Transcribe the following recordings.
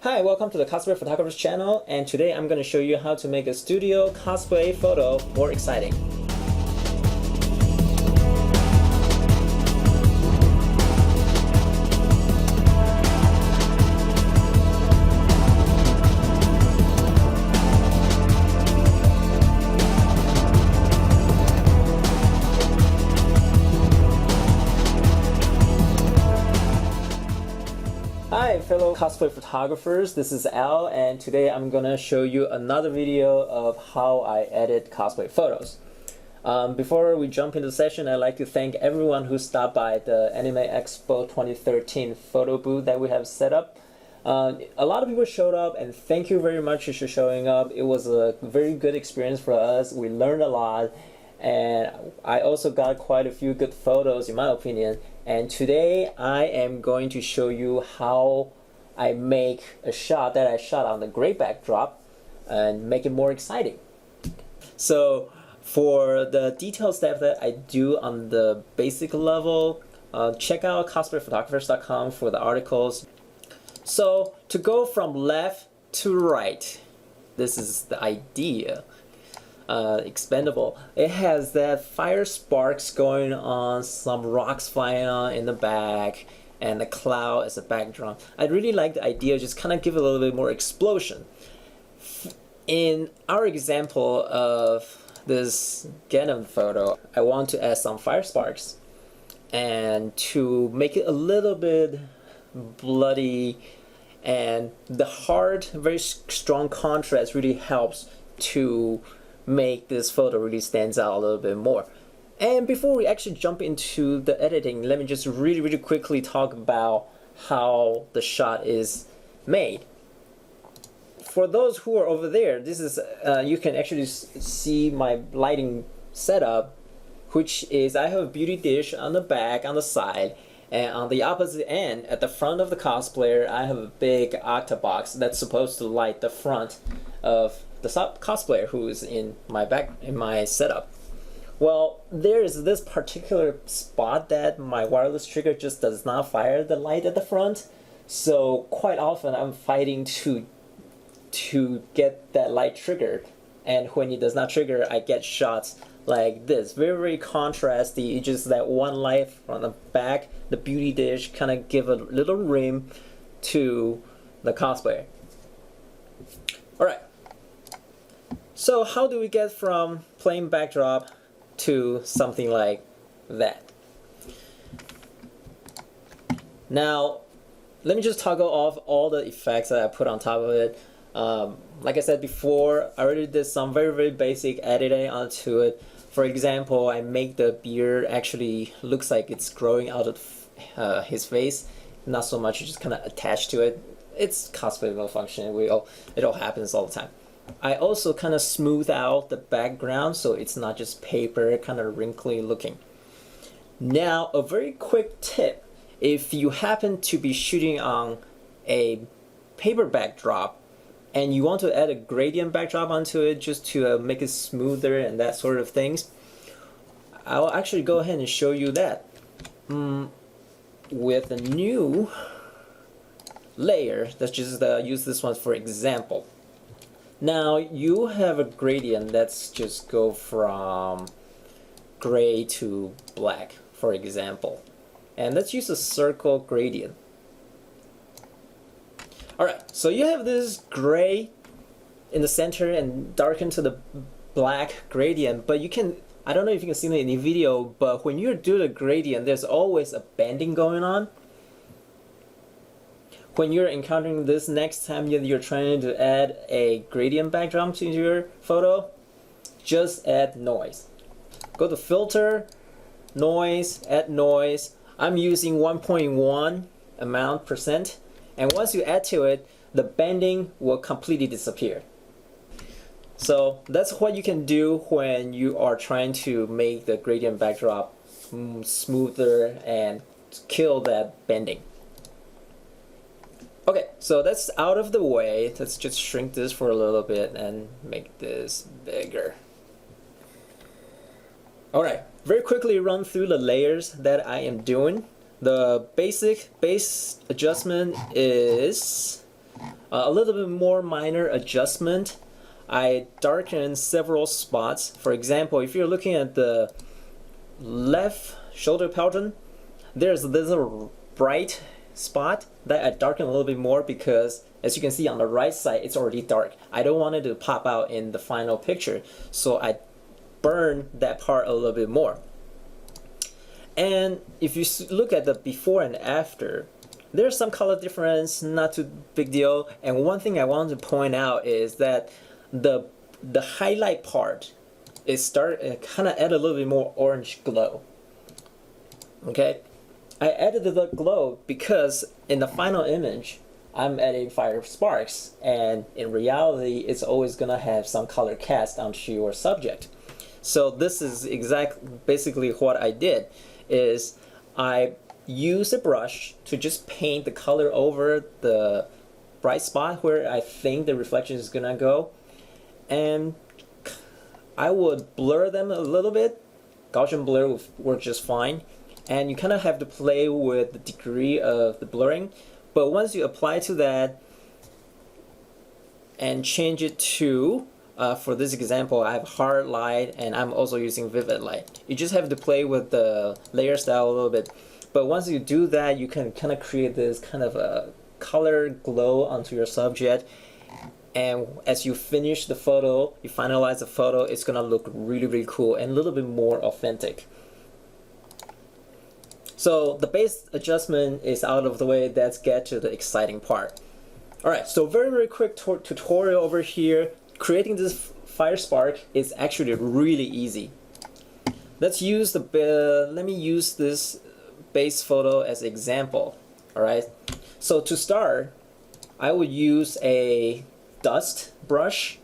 Hi, welcome to the Cosplay Photographer's channel, and today I'm going to show you how to make a studio cosplay photo more exciting. Hi fellow cosplay photographers, this is Al, and today I'm gonna show you another video of how I edit cosplay photos. Before we jump into the session, I'd like to thank everyone who stopped by the Anime Expo 2013 photo booth that we have set up. A lot of people showed up, and thank you very much for showing up. It was a very good experience for us. We learned a lot, and I also got quite a few good photos in my opinion. And today I am going to show you how I make a shot that I shot on the gray backdrop and make it more exciting. So for the detailed stuff that I do on the basic level, check out cosplayphotographers.com for the articles. So to go from left to right, this is the idea. Expendable. It has that fire sparks going on, some rocks flying on in the back, and the cloud as a backdrop. I really like the idea, just kind of give it a little bit more explosion. In our example of this Ganondorf photo, I want to add some fire sparks, and to make it a little bit bloody, and the hard, very strong contrast really helps to make this photo really stands out a little bit more. And before we actually jump into the editing, let me just really quickly talk about how the shot is made. For those who are over there, this is you can actually see my lighting setup, which is I have a beauty dish on the back, on the side, and on the opposite end, at the front of the cosplayer, I have a big octabox that's supposed to light the front of the cosplayer who is in my setup. Well, there is this particular spot that my wireless trigger just does not fire the light at the front, so quite often I'm fighting to get that light triggered, and when it does not trigger, I get shots like this, very contrasty. It's just that one light from the back, the beauty dish kind of give a little rim to the cosplayer. Alright, so how do we get from plain backdrop to something like that? Now, let me just toggle off all the effects that I put on top of it. Like I said before, I already did some very basic editing onto it. For example, I make the beard actually looks like it's growing out of his face, not so much just kind of attached to it. It's cosplay malfunction. It all happens all the time. I also kind of smooth out the background so it's not just paper, kind of wrinkly looking. Now, a very quick tip: if you happen to be shooting on a paper backdrop and you want to add a gradient backdrop onto it just to make it smoother and that sort of things, I'll actually go ahead and show you that with a new layer. Let's just use this one for example. Now you have a gradient. Let's just go from gray to black, for example, and let's use a circle gradient. Alright, so you have this gray in the center and darken to the black gradient, but you can, I don't know if you can see it in the video, but when you do the gradient, there's always a bending going on. When you're encountering this next time you're trying to add a gradient backdrop to your photo, just add noise. Go to filter, noise, add noise. I'm using 1.1 amount %, and once you add to it, the bending will completely disappear. So that's what you can do when you are trying to make the gradient backdrop smoother and kill that bending. Okay, so that's out of the way. Let's just shrink this for a little bit and make this bigger. Alright, very quickly run through the layers that I am doing. The base adjustment is A little bit more minor adjustment. I darkened several spots. For example, if you're looking at the left shoulder pattern, there's this little bright spot that I darken a little bit more because, as you can see on the right side, it's already dark. I don't want it to pop out in the final picture, so I burn that part a little bit more. And if you look at the before and after, there's some color difference, not too big deal. And one thing I wanted to point out is that the highlight part is kind of add a little bit more orange glow. Okay, I added the glow because in the final image I'm adding fire sparks, and in reality it's always gonna have some color cast onto your subject. So this is basically what I did is I use a brush to just paint the color over the bright spot where I think the reflection is gonna go, and I would blur them a little bit. Gaussian blur would work just fine, and you kind of have to play with the degree of the blurring. But once you apply to that and change it to for this example, I have hard light and I'm also using vivid light. You just have to play with the layer style a little bit. But once you do that, you can kind of create this kind of a color glow onto your subject. And as you finish the photo, you finalize the photo, it's gonna look really, really cool and a little bit more authentic. So the base adjustment is out of the way. Let's get to the exciting part. Alright, so very, very quick tutorial over here. Creating this fire spark is actually really easy. Let me use this base photo as an example. Alright, so to start, I would use a dust brush.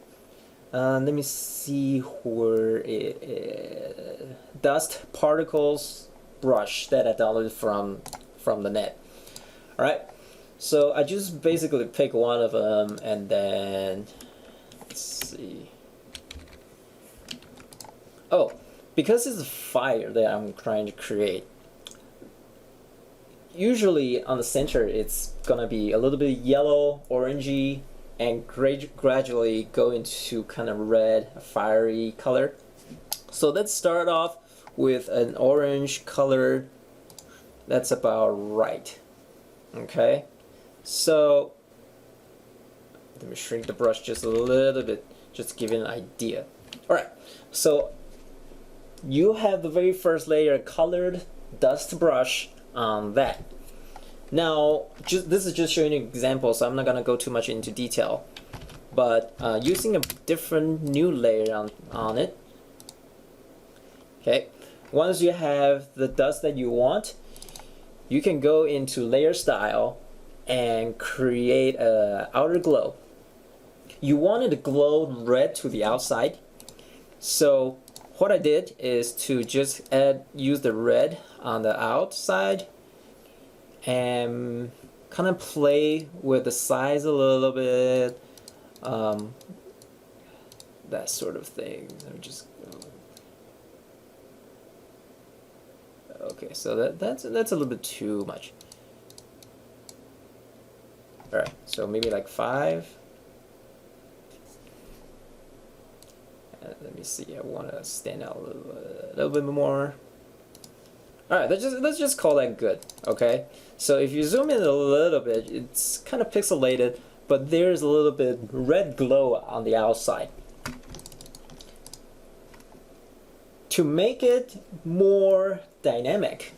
Let me see where it is. Dust particles brush that I downloaded from the net. Alright, so I just basically pick one of them, and then let's see. Oh, because it's a fire that I'm trying to create, usually on the center it's gonna be a little bit yellow, orangey, and gradually go into kind of red, fiery color. So let's start off with an orange color. That's about right. Okay, so let me shrink the brush just a little bit, just to give you an idea. Alright, so you have the very first layer colored dust brush on that. Now, this is just showing you an example, so I'm not gonna go too much into detail. But using a different new layer on it. Okay, once you have the dust that you want, you can go into layer style and create a outer glow. You want it to glow red to the outside, so what I did is to just use the red on the outside and kind of play with the size a little bit, that sort of thing. Let me just okay, so that's a little bit too much. Alright, so maybe like 5. Let me see, I want to stand out a little bit more. Alright, let's just call that good, okay? So if you zoom in a little bit, it's kind of pixelated, but there's a little bit red glow on the outside. To make it more dynamic,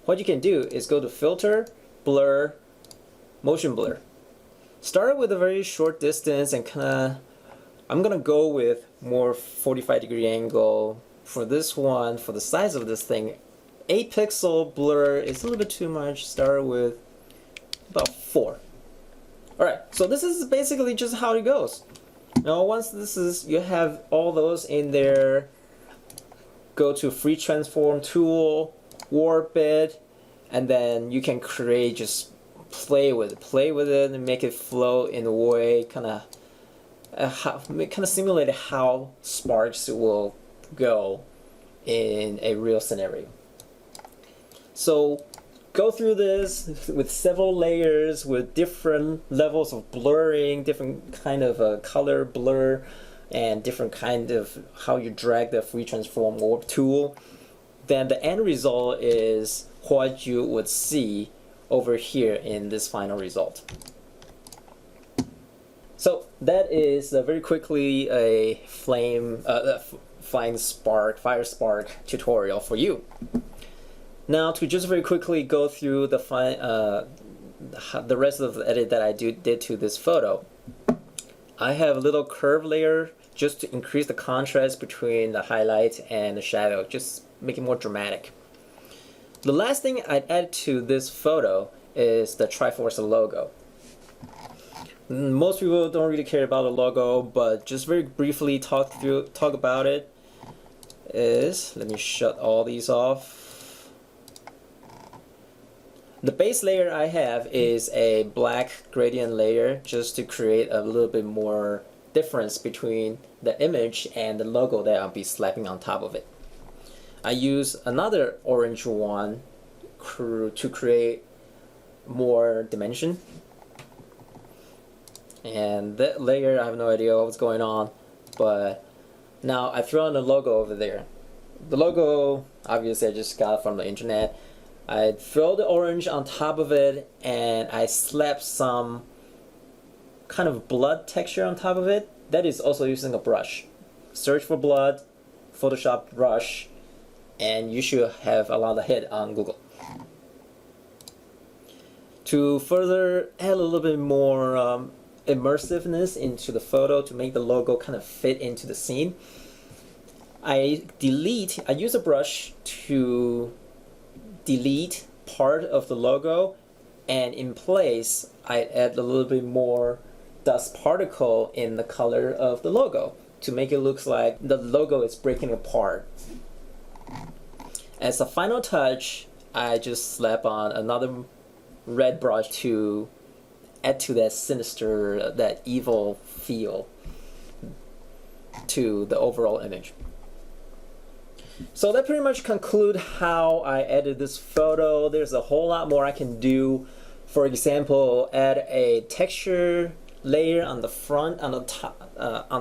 what you can do is go to Filter, Blur, Motion Blur. Start with a very short distance and kind of, I'm gonna go with more 45-degree angle. For this one, for the size of this thing, 8 pixel blur is a little bit too much. Start with about 4. Alright, so this is basically just how it goes. Now once you have all those in there, go to Free Transform tool, warp it, and then you can create, just play with it and make it flow in a way kind of simulate how sparks will go in a real scenario. So go through this with several layers, with different levels of blurring, different kind of color blur, and different kind of how you drag the free transform orb tool, then the end result is what you would see over here in this final result. So that is very quickly a fire spark tutorial for you. Now to just very quickly go through the rest of the edit that I did to this photo. I have a little curve layer just to increase the contrast between the highlight and the shadow, just make it more dramatic. The last thing I'd add to this photo is the Triforce logo. Most people don't really care about the logo, but just very briefly talk about it. Let me shut all these off. The base layer I have is a black gradient layer just to create a little bit more difference between the image and the logo that I'll be slapping on top of it. I use another orange one to create more dimension. And that layer, I have no idea what's going on, but now I throw in the logo over there. The logo, obviously I just got it from the internet. I throw the orange on top of it and I slap some kind of blood texture on top of it. That is also using a brush. Search for blood, Photoshop brush, and you should have a lot of hit on Google. To further add a little bit more immersiveness into the photo to make the logo kind of fit into the scene, I use a brush to delete part of the logo, and in place I add a little bit more dust particle in the color of the logo to make it look like the logo is breaking apart. As a final touch, I just slap on another red brush to add to that sinister, that evil feel to the overall image. So that pretty much concludes how I edited this photo. There's a whole lot more I can do. For example, add a texture layer on the front, on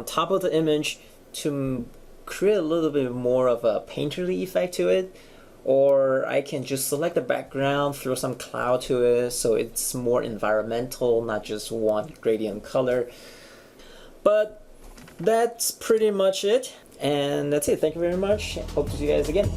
top of the image to create a little bit more of a painterly effect to it. Or I can just select the background, throw some cloud to it so it's more environmental, not just one gradient color. But that's pretty much it. And that's it. Thank you very much. Hope to see you guys again.